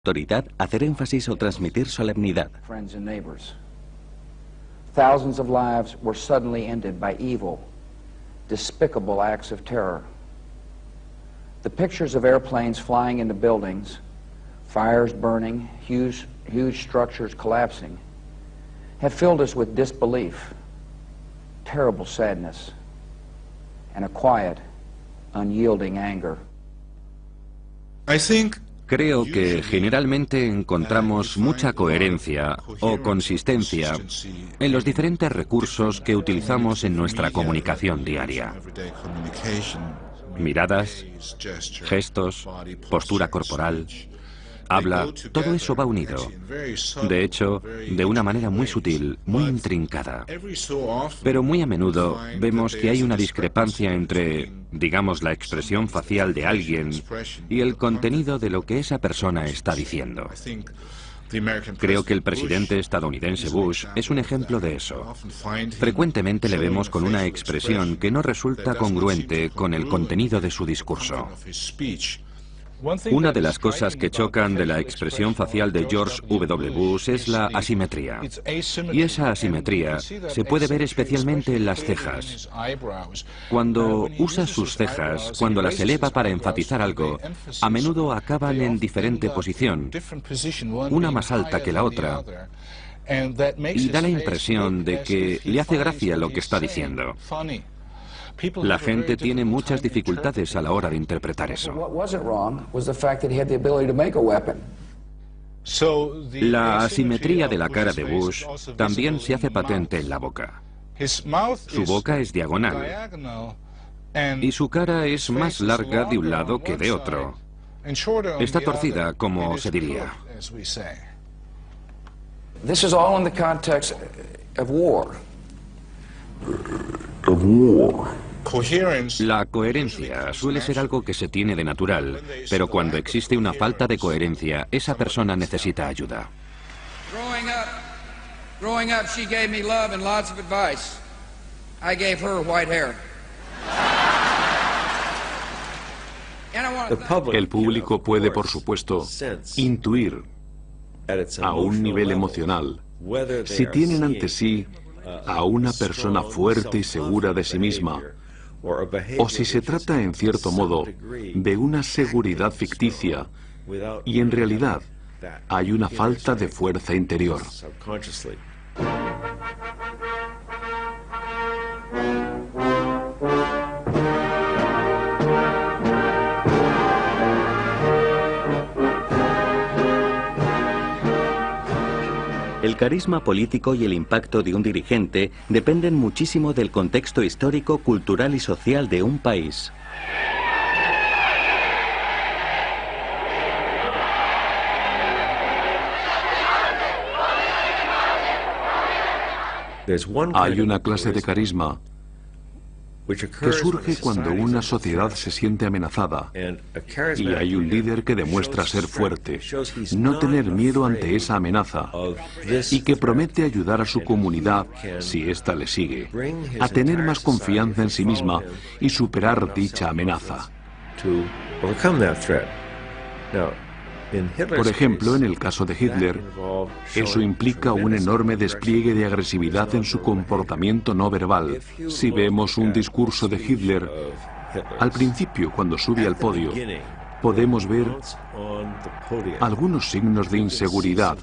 autoridad, hacer énfasis o transmitir solemnidad. Thousands of lives were suddenly ended by evil, despicable acts of terror. The pictures of airplanes flying into buildings, fires burning, huge structures collapsing, have filled us with disbelief, terrible sadness, and a quiet, unyielding anger. Creo que generalmente encontramos mucha coherencia o consistencia en los diferentes recursos que utilizamos en nuestra comunicación diaria. Miradas, gestos, postura corporal, habla, todo eso va unido. De hecho, de una manera muy sutil, muy intrincada. Pero muy a menudo vemos que hay una discrepancia entre, digamos, la expresión facial de alguien y el contenido de lo que esa persona está diciendo. Creo que el presidente estadounidense Bush es un ejemplo de eso. Frecuentemente le vemos con una expresión que no resulta congruente con el contenido de su discurso. Una de las cosas que chocan de la expresión facial de George W. Bush es la asimetría. Y esa asimetría se puede ver especialmente en las cejas. Cuando usa sus cejas, cuando las eleva para enfatizar algo, a menudo acaban en diferente posición, una más alta que la otra, y da la impresión de que le hace gracia lo que está diciendo. La gente tiene muchas dificultades a la hora de interpretar eso. La asimetría de la cara de Bush también se hace patente en la boca. Su boca es diagonal y su cara es más larga de un lado que de otro. Está torcida, como se diría. This is all in the context of war. La coherencia suele ser algo que se tiene de natural, pero cuando existe una falta de coherencia, esa persona necesita ayuda. Growing up, she gave me love and lots of advice. I gave her white hair. El público puede, por supuesto, intuir a un nivel emocional si tienen ante sí a una persona fuerte y segura de sí misma, o si se trata, en cierto modo, de una seguridad ficticia y en realidad hay una falta de fuerza interior. El carisma político y el impacto de un dirigente dependen muchísimo del contexto histórico, cultural y social de un país. Hay una clase de carisma que surge cuando una sociedad se siente amenazada y hay un líder que demuestra ser fuerte, no tener miedo ante esa amenaza y que promete ayudar a su comunidad, si ésta le sigue, a tener más confianza en sí misma y superar dicha amenaza. Por ejemplo, en el caso de Hitler, eso implica un enorme despliegue de agresividad en su comportamiento no verbal. Si vemos un discurso de Hitler, al principio, cuando sube al podio, podemos ver algunos signos de inseguridad.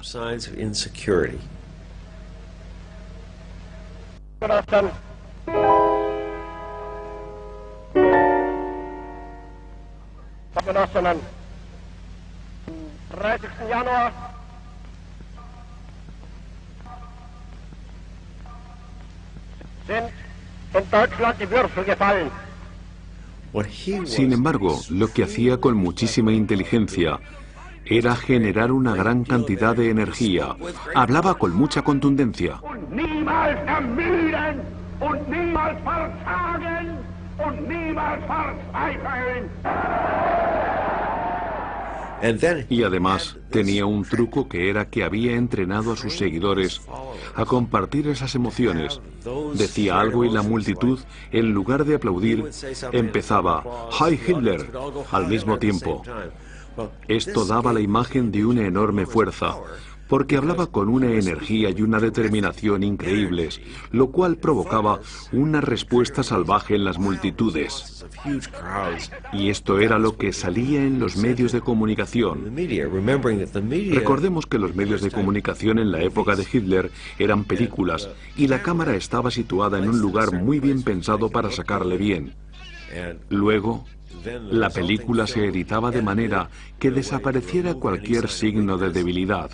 Sin embargo, lo que hacía con muchísima inteligencia era generar una gran cantidad de energía. Hablaba con mucha contundencia. Y además tenía un truco que era que había entrenado a sus seguidores a compartir esas emociones. Decía algo y la multitud, en lugar de aplaudir, empezaba "Heil Hitler" al mismo tiempo. Esto daba la imagen de una enorme fuerza, porque hablaba con una energía y una determinación increíbles, lo cual provocaba una respuesta salvaje en las multitudes. Y esto era lo que salía en los medios de comunicación. Recordemos que los medios de comunicación en la época de Hitler eran películas, y la cámara estaba situada en un lugar muy bien pensado para sacarle bien. Luego, la película se editaba de manera que desapareciera cualquier signo de debilidad.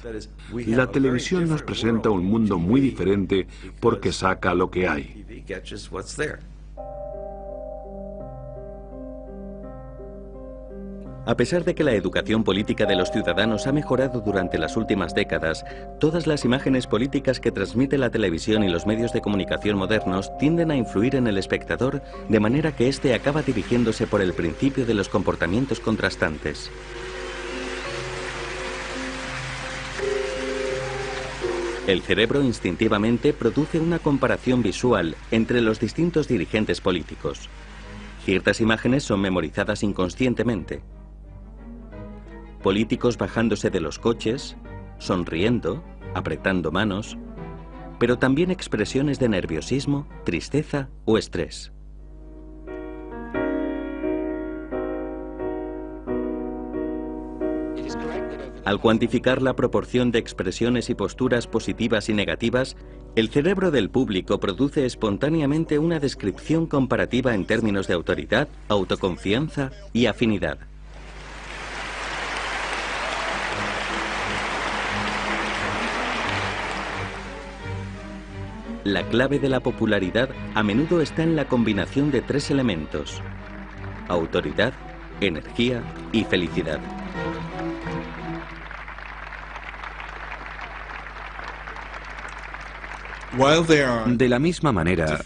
La televisión nos presenta un mundo muy diferente porque saca lo que hay. A pesar de que la educación política de los ciudadanos ha mejorado durante las últimas décadas, todas las imágenes políticas que transmite la televisión y los medios de comunicación modernos tienden a influir en el espectador de manera que éste acaba dirigiéndose por el principio de los comportamientos contrastantes. El cerebro instintivamente produce una comparación visual entre los distintos dirigentes políticos. Ciertas imágenes son memorizadas inconscientemente. Políticos bajándose de los coches, sonriendo, apretando manos, pero también expresiones de nerviosismo, tristeza o estrés. Al cuantificar la proporción de expresiones y posturas positivas y negativas, el cerebro del público produce espontáneamente una descripción comparativa en términos de autoridad, autoconfianza y afinidad. La clave de la popularidad a menudo está en la combinación de tres elementos: autoridad, energía y felicidad. De la misma manera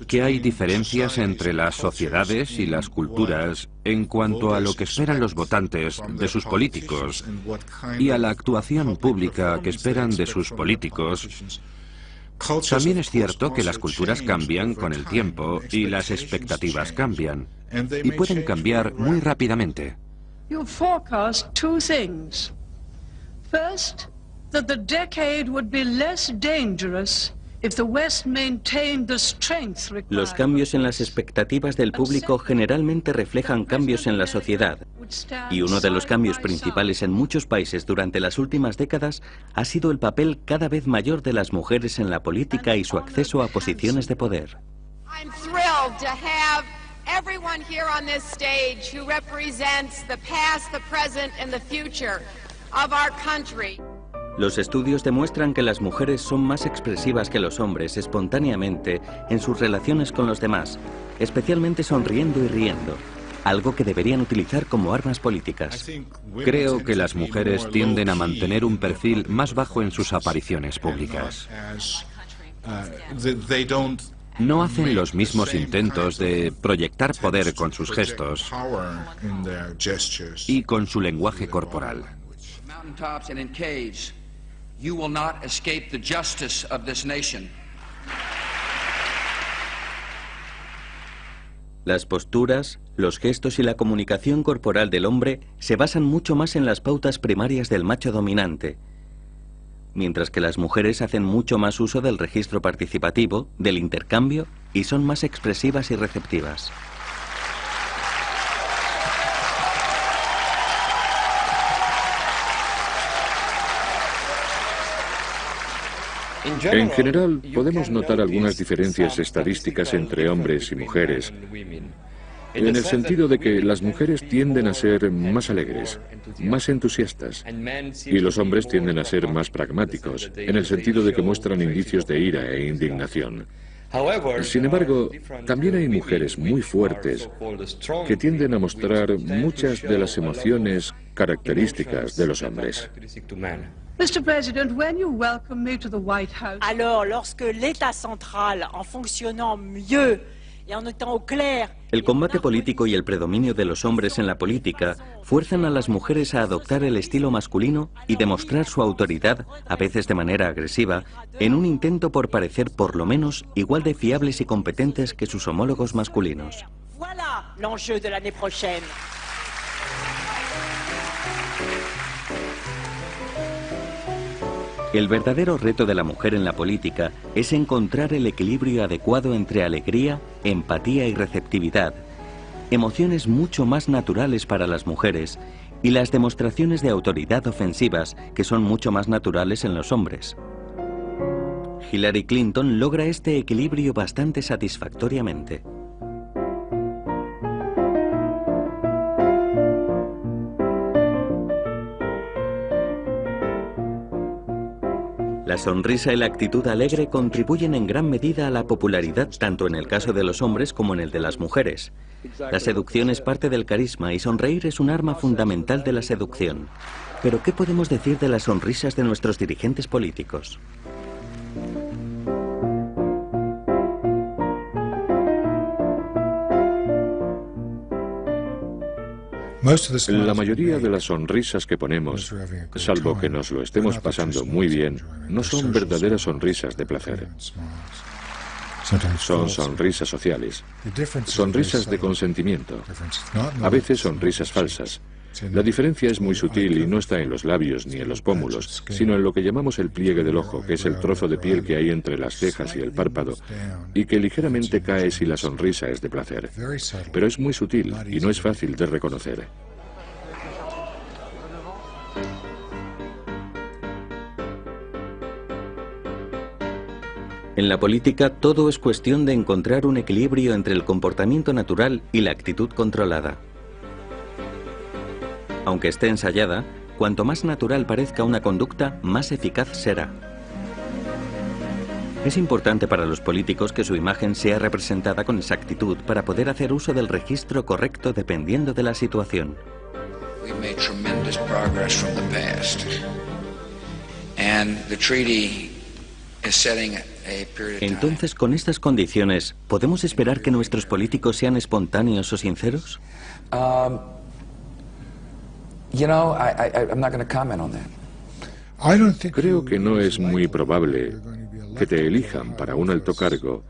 que hay diferencias entre las sociedades y las culturas en cuanto a lo que esperan los votantes de sus políticos y a la actuación pública que esperan de sus políticos, también es cierto que las culturas cambian con el tiempo y las expectativas cambian, y pueden cambiar muy rápidamente. You forecast two things. First, that the decade would be less dangerous if the West maintained the strength required. Los cambios en las expectativas del público generalmente reflejan cambios en la sociedad, y uno de los cambios principales en muchos países durante las últimas décadas ha sido el papel cada vez mayor de las mujeres en la política y su acceso a posiciones de poder. I'm thrilled to have everyone here on this stage who represents the past, the present and the future of our country. Los estudios demuestran que las mujeres son más expresivas que los hombres espontáneamente en sus relaciones con los demás, especialmente sonriendo y riendo, algo que deberían utilizar como armas políticas. Creo que las mujeres tienden a mantener un perfil más bajo en sus apariciones públicas. No hacen los mismos intentos de proyectar poder con sus gestos y con su lenguaje corporal. You will not escape the justice of this nation. Las posturas, los gestos y la comunicación corporal del hombre se basan mucho más en las pautas primarias del macho dominante, mientras que las mujeres hacen mucho más uso del registro participativo, del intercambio y son más expresivas y receptivas. En general, podemos notar algunas diferencias estadísticas entre hombres y mujeres, en el sentido de que las mujeres tienden a ser más alegres, más entusiastas, y los hombres tienden a ser más pragmáticos, en el sentido de que muestran indicios de ira e indignación. Sin embargo, también hay mujeres muy fuertes que tienden a mostrar muchas de las emociones características de los hombres. Mr. President, when you welcome me to the White House. Alors, lorsque l'État central, en fonctionnant mieux et en étant au clair. El combate político y el predominio de los hombres en la política fuerzan a las mujeres a adoptar el estilo masculino y demostrar su autoridad, a veces de manera agresiva, en un intento por parecer por lo menos igual de fiables y competentes que sus homólogos masculinos. Voilà l'enjeu de l'année prochaine. El verdadero reto de la mujer en la política es encontrar el equilibrio adecuado entre alegría, empatía y receptividad, emociones mucho más naturales para las mujeres y las demostraciones de autoridad ofensivas que son mucho más naturales en los hombres. Hillary Clinton logra este equilibrio bastante satisfactoriamente. La sonrisa y la actitud alegre contribuyen en gran medida a la popularidad tanto en el caso de los hombres como en el de las mujeres. La seducción es parte del carisma y sonreír es un arma fundamental de la seducción. Pero ¿qué podemos decir de las sonrisas de nuestros dirigentes políticos? La mayoría de las sonrisas que ponemos, salvo que nos lo estemos pasando muy bien, no son verdaderas sonrisas de placer. Son sonrisas sociales, sonrisas de consentimiento, a veces sonrisas falsas. La diferencia es muy sutil y no está en los labios ni en los pómulos, sino en lo que llamamos el pliegue del ojo, que es el trozo de piel que hay entre las cejas y el párpado, y que ligeramente cae si la sonrisa es de placer. Pero es muy sutil y no es fácil de reconocer. En la política todo es cuestión de encontrar un equilibrio entre el comportamiento natural y la actitud controlada. Aunque esté ensayada, cuanto más natural parezca una conducta, más eficaz será. Es importante para los políticos que su imagen sea representada con exactitud para poder hacer uso del registro correcto dependiendo de la situación. Entonces, con estas condiciones, ¿podemos esperar que nuestros políticos sean espontáneos o sinceros? Creo que no es muy probable que te elijan para un alto cargo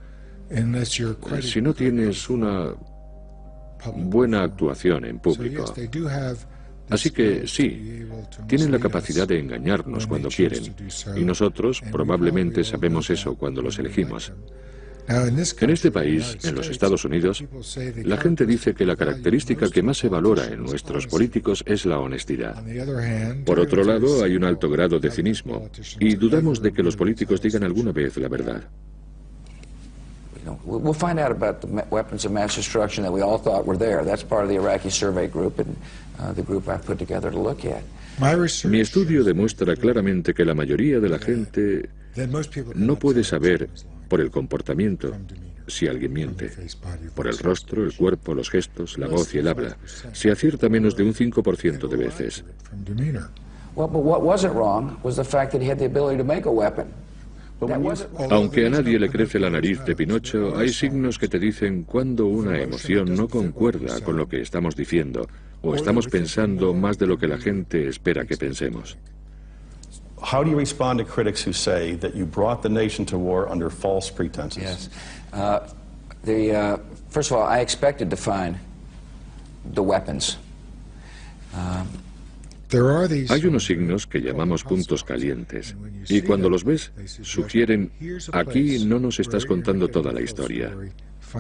si no tienes una buena actuación en público. Así que sí, tienen la capacidad de engañarnos cuando quieren, y nosotros probablemente sabemos eso cuando los elegimos. En este país, en los Estados Unidos, la gente dice que la característica que más se valora en nuestros políticos es la honestidad. Por otro lado, hay un alto grado de cinismo, y dudamos de que los políticos digan alguna vez la verdad. We'll find out about the weapons of mass destruction that we all thought were there. That's part of the Iraqi survey group and the group I've put together to look at. Mi estudio demuestra claramente que la mayoría de la gente no puede saber por el comportamiento si alguien miente. Por el rostro, el cuerpo, los gestos, la voz y el habla. Se acierta menos de un 5% de veces. Well, but what wasn't wrong was the fact that he had the ability to make a weapon. Aunque a nadie le crece la nariz de Pinocho, hay signos que te dicen cuando una emoción no concuerda con lo que estamos diciendo o estamos pensando más de lo que la gente espera que pensemos. How do you respond to critics who say that you brought the nation to war under false pretenses? Yes. First of all, I expected to find the weapons. Hay unos signos que llamamos puntos calientes, y cuando los ves, sugieren, aquí no nos estás contando toda la historia.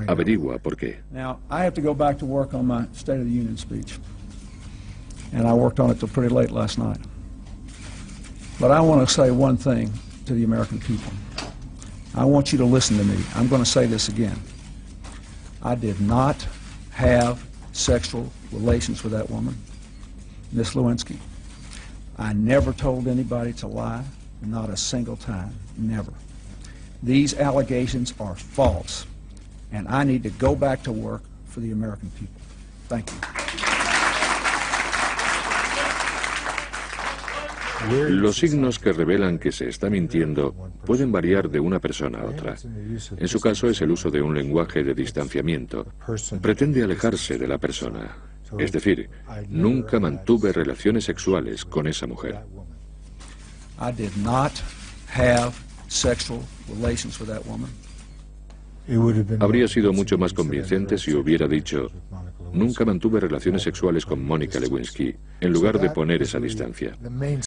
Averigua por qué. Now, I have to go back to work on my State of the Union speech, and I worked on it till pretty late last night. But I want to say one thing to the American people. I want you to listen to me. I'm going to say this again. I did not have sexual relations with that woman, Miss Lewinsky. I never told anybody to lie, not a single time, never. These allegations are false, and I need to go back to work for the American people. Thank you. Los signos que revelan que se está mintiendo pueden variar de una persona a otra. En su caso es el uso de un lenguaje de distanciamiento. Pretende alejarse de la persona. Es decir, nunca mantuve relaciones sexuales con esa mujer. I did not have sexual relations with that woman. Habría sido mucho más convincente si hubiera dicho, nunca mantuve relaciones sexuales con Mónica Lewinsky, en lugar de poner esa distancia.